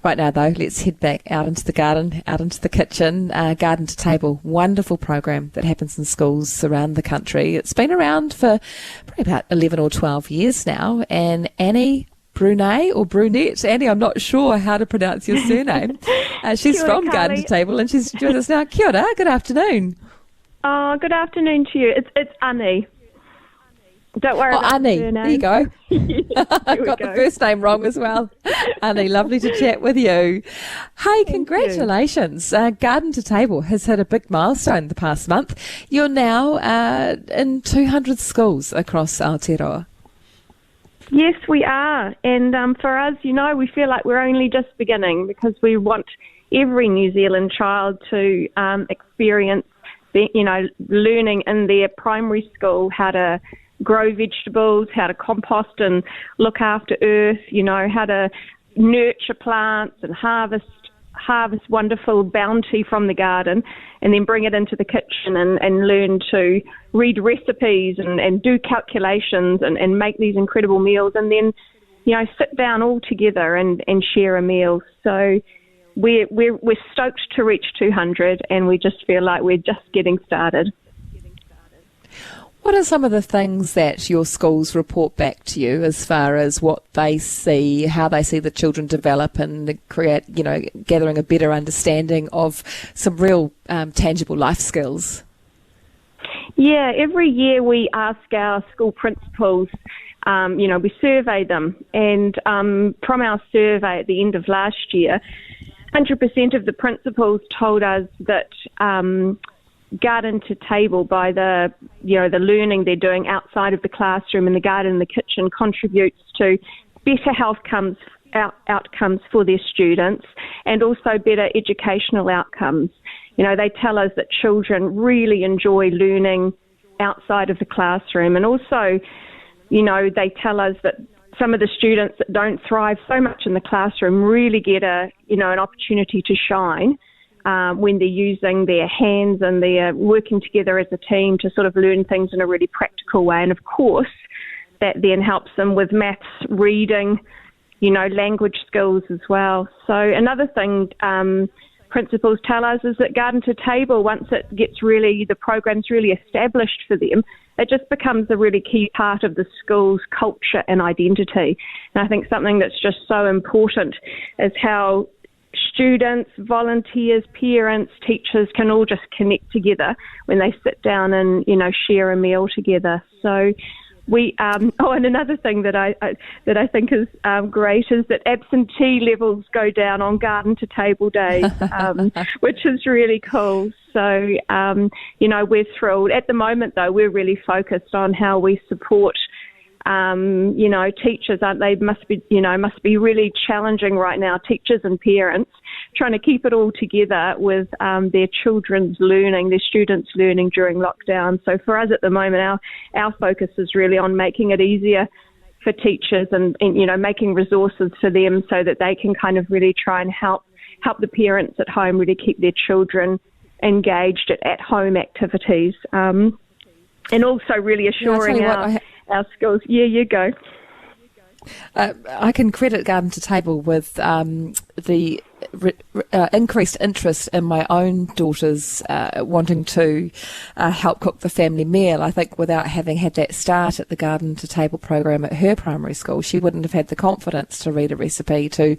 Right now, though, let's head back out into the garden, out into the kitchen. Garden to Table, wonderful program that happens in schools around the country. It's been around for probably about 11 or 12 years now, and Ani Brunet or Brunet, Ani, I'm not sure how to pronounce your surname. She's Kia ora, from Garden to Carly. Table, and she's joined us now. Kia ora, good afternoon. Oh, good afternoon to you. It's Ani. Don't worry about Ani, the there you go. I got the first name wrong as well. Ani, lovely to chat with you. Hey, congratulations. Garden to Table has hit a big milestone the past month. You're now in 200 schools across Aotearoa. Yes, we are. And for us, we feel like we're only just beginning, because we want every New Zealand child to experience, learning in their primary school how to grow vegetables, how to compost and look after earth, how to nurture plants and harvest wonderful bounty from the garden, and then bring it into the kitchen and learn to read recipes and do calculations and make these incredible meals, and then, sit down all together and share a meal. So we're stoked to reach 200, and we just feel like we're just getting started. What are some of the things that your schools report back to you as far as what they see, how they see the children develop and create, gathering a better understanding of some real tangible life skills? Yeah, every year we ask our school principals, we survey them, and from our survey at the end of last year, 100% of the principals told us that Garden to Table, by the learning they're doing outside of the classroom in the garden and the kitchen, contributes to better health outcomes for their students, and also better educational outcomes. They tell us that children really enjoy learning outside of the classroom, and also, they tell us that some of the students that don't thrive so much in the classroom really get an opportunity to shine when they're using their hands and they're working together as a team to sort of learn things in a really practical way. And of course, that then helps them with maths, reading, language skills as well. So another thing principals tell us is that Garden to Table, once it gets the program's really established for them, it just becomes a really key part of the school's culture and identity. And I think something that's just so important is how students, volunteers, parents, teachers can all just connect together when they sit down and, share a meal together. So we, and another thing that I think is great is that absentee levels go down on Garden to Table days, which is really cool. So, we're thrilled. At the moment, though, we're really focused on how we support teachers, aren't they? Must be really challenging right now, teachers and parents, trying to keep it all together with their children's learning, their students' learning during lockdown. So for us at the moment, our focus is really on making it easier for teachers and making resources for them so that they can kind of really try and help the parents at home really keep their children engaged at home activities, and also really assuring our schools. Yeah, you go. I can credit Garden to Table with the increased interest in my own daughter's wanting to help cook the family meal. I think without having had that start at the Garden to Table program at her primary school, she wouldn't have had the confidence to read a recipe, to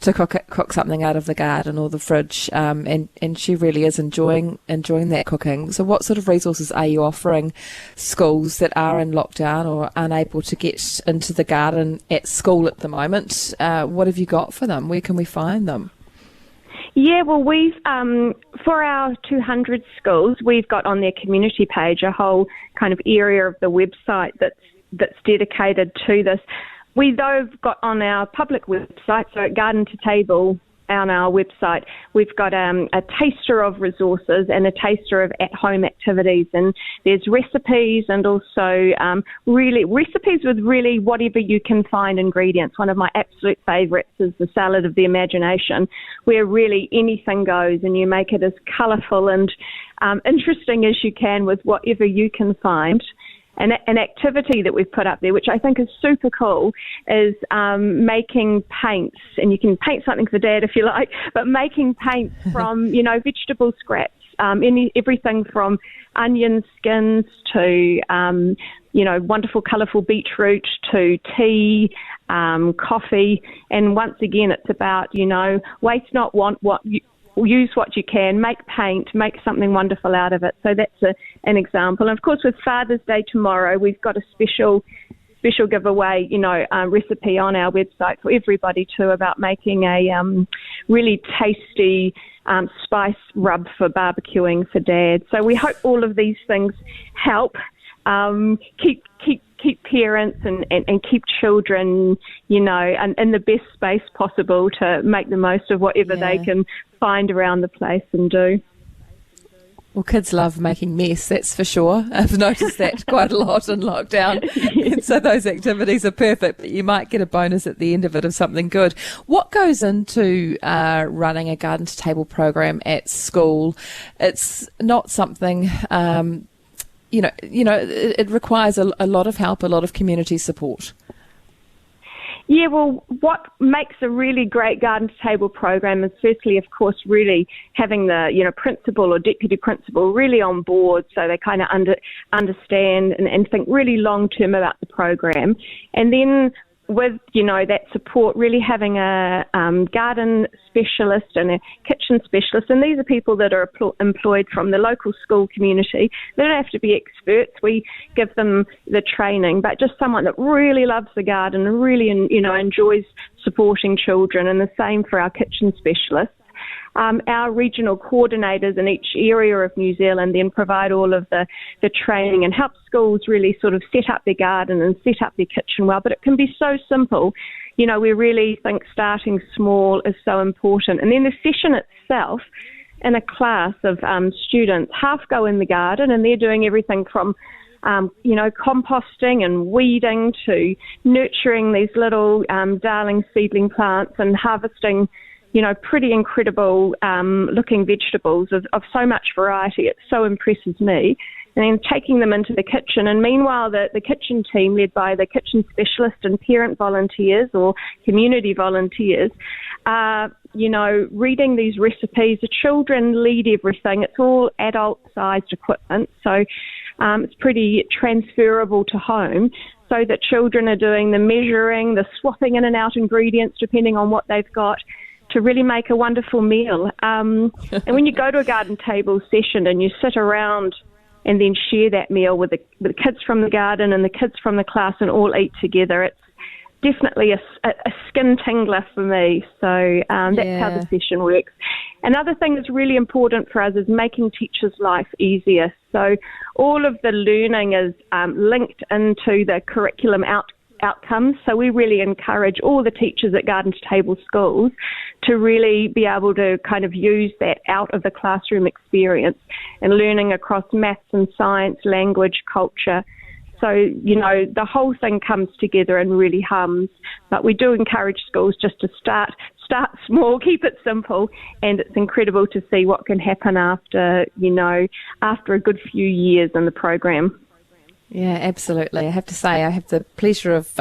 cook something out of the garden or the fridge, and she really is enjoying that cooking. So what sort of resources are you offering schools that are in lockdown or unable to get into the garden at school at the moment? What have you got for them? Where can we find them? Yeah, well, we've, for our 200 schools, we've got on their community page a whole kind of area of the website that's dedicated to this. We, though, have got on our public website, so at Garden to Table on our website, we've got a taster of resources and a taster of at-home activities, and there's recipes and also really recipes with really whatever you can find ingredients. One of my absolute favourites is the salad of the imagination, where really anything goes and you make it as colourful and interesting as you can with whatever you can find. an activity that we've put up there, which I think is super cool, is making paints. And you can paint something for Dad if you like, but making paints from, vegetable scraps. Everything from onion skins to, wonderful colourful beetroot to tea, coffee. And once again, it's about, waste not, want what you use what you can, make paint, make something wonderful out of it. So that's an example. And of course, with Father's Day tomorrow, we've got a special giveaway, recipe on our website for everybody too, about making a really tasty spice rub for barbecuing for Dad. So we hope all of these things help keep parents and keep children, and in the best space possible to make the most of whatever they can find around the place and do. Well, kids love making mess, that's for sure. I've noticed that quite a lot in lockdown. And so those activities are perfect, but you might get a bonus at the end of it of something good. What goes into running a garden to table program at school? It's not something, it requires a lot of help, a lot of community support. Yeah, well, what makes a really great garden to table program is firstly, of course, really having the, principal or deputy principal really on board, so they kind of understand and think really long term about the program. And then with, that support, really having a garden specialist and a kitchen specialist, and these are people that are employed from the local school community. They don't have to be experts. We give them the training, but just someone that really loves the garden and really, enjoys supporting children, and the same for our kitchen specialists. Our regional coordinators in each area of New Zealand then provide all of the training and help schools really sort of set up their garden and set up their kitchen well. But it can be so simple. We really think starting small is so important. And then the session itself, in a class of students, half go in the garden, and they're doing everything from composting and weeding to nurturing these little darling seedling plants and harvesting pretty incredible looking vegetables of so much variety. It so impresses me. And then taking them into the kitchen. And meanwhile, the kitchen team, led by the kitchen specialist and parent volunteers or community volunteers, are, reading these recipes. The children lead everything. It's all adult-sized equipment. So it's pretty transferable to home. So that children are doing the measuring, the swapping in and out ingredients, depending on what they've got, to really make a wonderful meal. And when you go to a garden table session and you sit around and then share that meal with the kids from the garden and the kids from the class and all eat together, it's definitely a skin tingler for me. So that's how the session works. Another thing that's really important for us is making teachers' life easier. So all of the learning is linked into the curriculum outcomes. So we really encourage all the teachers at garden to table schools to really be able to kind of use that out of the classroom experience and learning across maths and science, language, culture. So, the whole thing comes together and really hums. But we do encourage schools just to start small, keep it simple, and it's incredible to see what can happen after a good few years in the program. Yeah, absolutely. I have to say, I have the pleasure of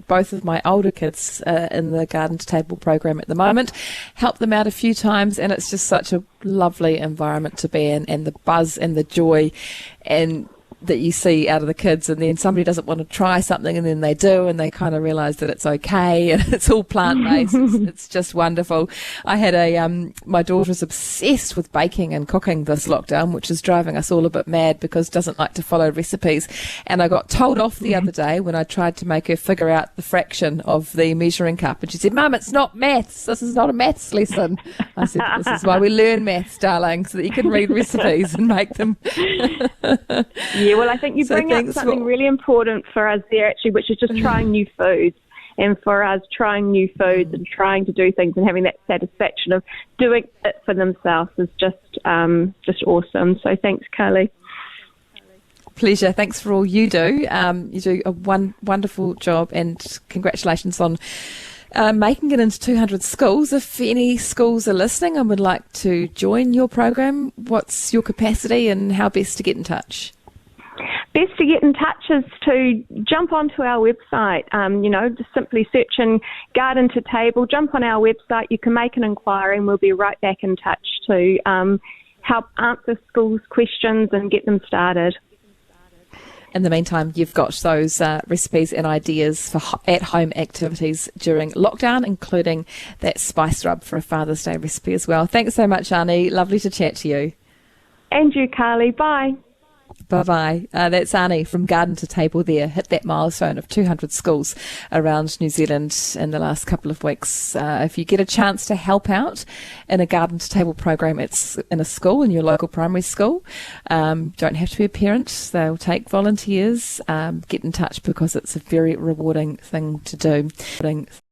both of my older kids in the Garden to Table program at the moment. Helped them out a few times, and it's just such a lovely environment to be in, and the buzz and the joy and that you see out of the kids, and then somebody doesn't want to try something and then they do, and they kind of realise that it's okay, and it's all plant-based. It's just wonderful. I had my daughter's obsessed with baking and cooking this lockdown, which is driving us all a bit mad because doesn't like to follow recipes, and I got told off the other day when I tried to make her figure out the fraction of the measuring cup, and she said, "Mum, it's not maths, this is not a maths lesson." I said, "This is why we learn maths, darling, so that you can read recipes and make them." Yeah, well, I think you bring up something really important for us there, actually, which is just trying new foods. And for us, trying new foods and trying to do things and having that satisfaction of doing it for themselves is just awesome. So thanks, Carly. Pleasure. Thanks for all you do. You do a wonderful job, and congratulations on making it into 200 schools. If any schools are listening and would like to join your program, what's your capacity and how best to get in touch? Best to get in touch is to jump onto our website, just simply searching Garden to Table, jump on our website, you can make an inquiry and we'll be right back in touch to help answer schools' questions and get them started. In the meantime, you've got those recipes and ideas for at-home activities during lockdown, including that spice rub for a Father's Day recipe as well. Thanks so much, Ani. Lovely to chat to you. And you, Carly. Bye. Bye-bye. That's Ani from Garden to Table there. Hit that milestone of 200 schools around New Zealand in the last couple of weeks. If you get a chance to help out in a Garden to Table program, it's in a school, in your local primary school. Don't have to be a parent. They'll take volunteers. Get in touch because it's a very rewarding thing to do.